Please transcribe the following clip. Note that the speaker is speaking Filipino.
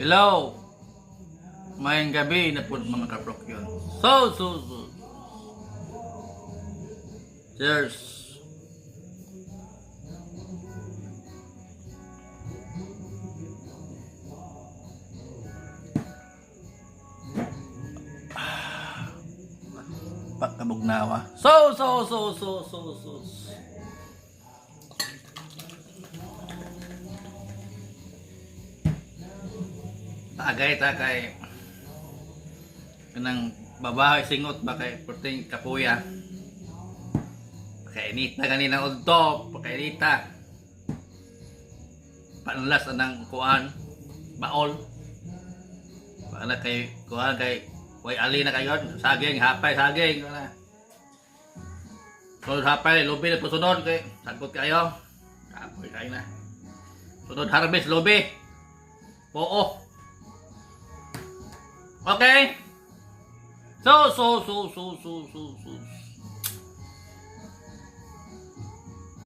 Hello! Mayang gabi na po mga kaprokyon. So. Cheers! Pagkabugnawa. So. Tagay kanang babae singot ba kay puting kapuya. Pakainita ganina udto, pakainita. Panlas anang kuan baol. Paana kay kuan kay way ali na kayon, saging hapay saging na. So hapay lobi na pusunod kay sagot kayo. Kapoy kay na. Sunod harvest lobi. Oo. Okay. So.